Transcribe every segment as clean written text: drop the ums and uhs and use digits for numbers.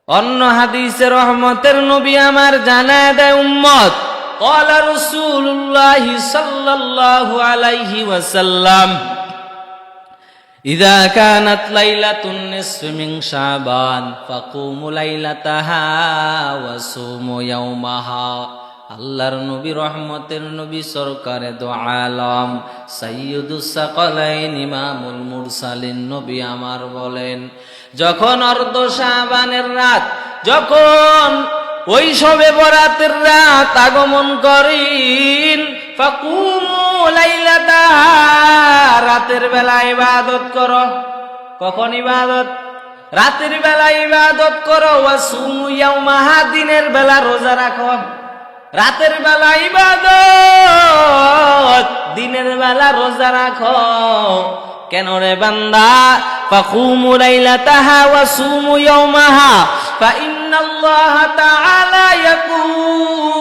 অন্য হাদিসে রহমতের নবী আমার জানায় দেয় উম্মত ক্বালা রাসূলুল্লাহ সাল্লাল্লাহু আলাইহি ওয়াসাল্লাম ইযা কানাত লাইলাতুন নিসফি মিন শাবান ফাকুমু লাইলাতাহা ওয়া সুমু ইয়াওমাহা। আল্লাহর নবী রহমতের নবী সরকারে দো আলম সাইয়্যিদুস সাকালাইন ইমামুল মুরসালিন নবী আমার বলেন, যখন অর্ধ শাবানের রাত, যখন ওই শবে বরাতের রাত আগমন করেন, ফাকুমু লাইলাতাহা, রাতের বেলা ইবাদত করো। কখন ইবাদত? রাতের বেলা ইবাদত করো। ওয়া সুমু ইয়াওমাহা, দিনের বেলা রোজা রাখো। রাতের বেলা ইবাদত, দিনের বেলা রোজা রাখো। কেন রে বান্দা? ফাকুমু লাইলাতাহা ওয়া সুমু ইয়াওমাহা ফাইন্নাল্লাহা তাআলা ইয়াকুল,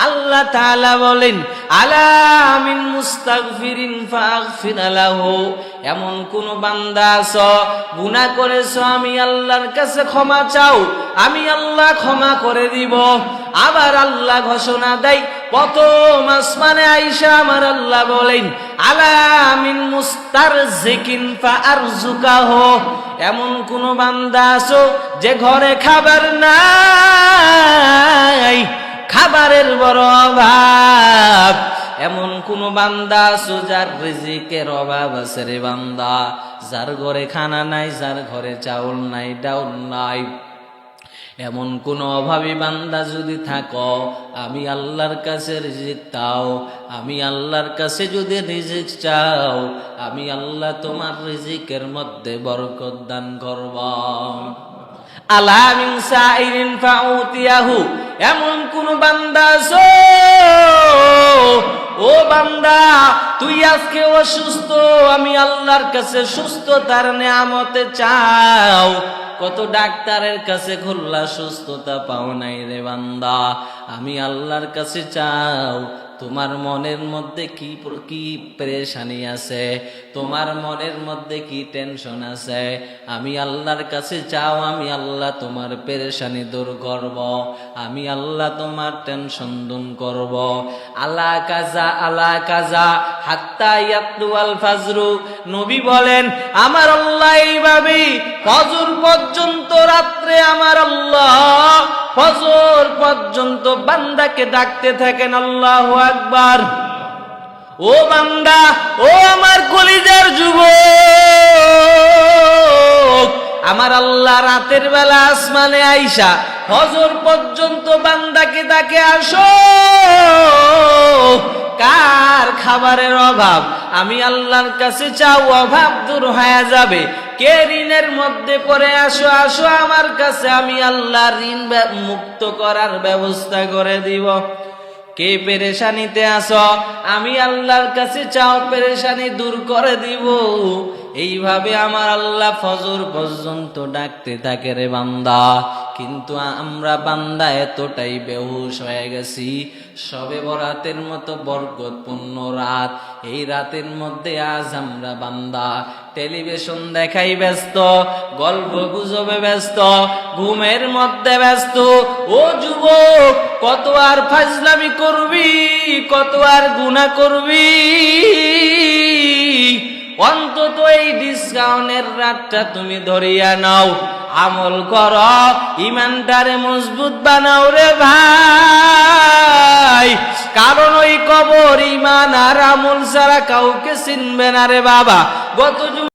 আল্লাহ তাআলা বলেন, আলা মিন মুস্তাগফিরিন ফাগফির লাহু, এমন কোন বান্দা আছো গুনাহ করেছো, আমি আল্লাহর কাছে ক্ষমা চাও, আমি আল্লাহ ক্ষমা করে দিব। আবার আল্লাহ ঘোষণা দেয়, প্রথম আসমানে আইসা আমার আল্লাহ বলেন, আলা মিন মুস্তারজিকিন ফাআরযুকাহু, এমন কোন বান্দা আছো যে ঘরে খাবার নাই, খাবারের বড় অভাব। এমন কোন বান্দা আছো যার রিজিকের অভাব আছে রে বান্দা, যার ঘরে খানা নাই, যার ঘরে চাউল নাই, ডাউল নাই। এমন কোন অভাবী বান্দা যদি থাকো, আমি আল্লাহর কাছে রিজিক চাও, আমি আল্লাহর কাছে যদি রিজিক চাও, আমি আল্লাহ তোমার রিজিকের মধ্যে বরকত দান করব। আলা মিন সাইরিন ফাউতিয়াহু, এমন কোন বান্দা আছো, ও বান্দা তুই আজকে অসুস্থ, আমি আল্লাহর কাছে সুস্থতার নিয়ামতে চাও। কত ডাক্তারের কাছে ঘুরলা, সুস্থতা পাও নাই রে বান্দা, আমি আল্লাহর কাছে চাও। তোমার মনের মধ্যে কি পেরেশানি আছে, তোমার মনের মধ্যে কি টেনশন আছে, আমি আল্লাহর কাছে চাও, আমি আল্লাহ তোমার পেরেশানি দূর করব, আমি আল্লাহ তোমার টেনশন দূর করব। আলা কাজা আলা কাজা হাত্তা ইয়াতলুল ফাজরু, নবী বলেন আমার আল্লাহ এইভাবে ফজর পর্যন্ত, রাত্রে আমার আল্লাহ ফজর পর্যন্ত বান্দাকে ডাকতে থাকেন, আল্লাহু আকবার। ও বান্দা, ও আমার কলিজার যুবক, আমার আল্লাহ রাতের বেলা আসমানে আইসা ফজর পর্যন্ত বান্দাকে ডাকে, আসো। কার খাবারের অভাব, আমি আল্লাহর কাছে চাও, অভাব দূর হয়ে যাবে। কে ঋণের মধ্যে পড়ে, আসো আসো আমার কাছে, আমি আল্লাহ ঋণ মুক্ত করার ব্যবস্থা করে দিব। কে পেরেশানিতে আসো, আমি আল্লাহর কাছে চাও, পেরেশানি দূর করে দিব। এইভাবে আমার আল্লাহ ফজর পর্যন্ত ডাকতে থাকে রে বান্দা। কিন্তু আমরা বান্দা এতটাই বেহুশ হয়ে গেছি, শবে বরাতের মতো বরকতপূর্ণ রাত, এই রাতের মধ্যে আজ আমরা বান্দা টেলিভিশন দেখাই ব্যস্ত, গল্প গুজবে ব্যস্ত, ঘুমের মধ্যে ব্যস্ত। ও যুবক, কত আর ফাজলামি করবি, কত আর গুনাহ করবি? অন্তত এই ডিসকাউন্টের রাতটা তুমি ধরিয়া নাও, আমল কর, ইমানটারে মজবুত বানাও রে ভাই। কারণ ওই কবর ইমান আর আমল ছাড়া কাউকে চিনবে না রে বাবা। গত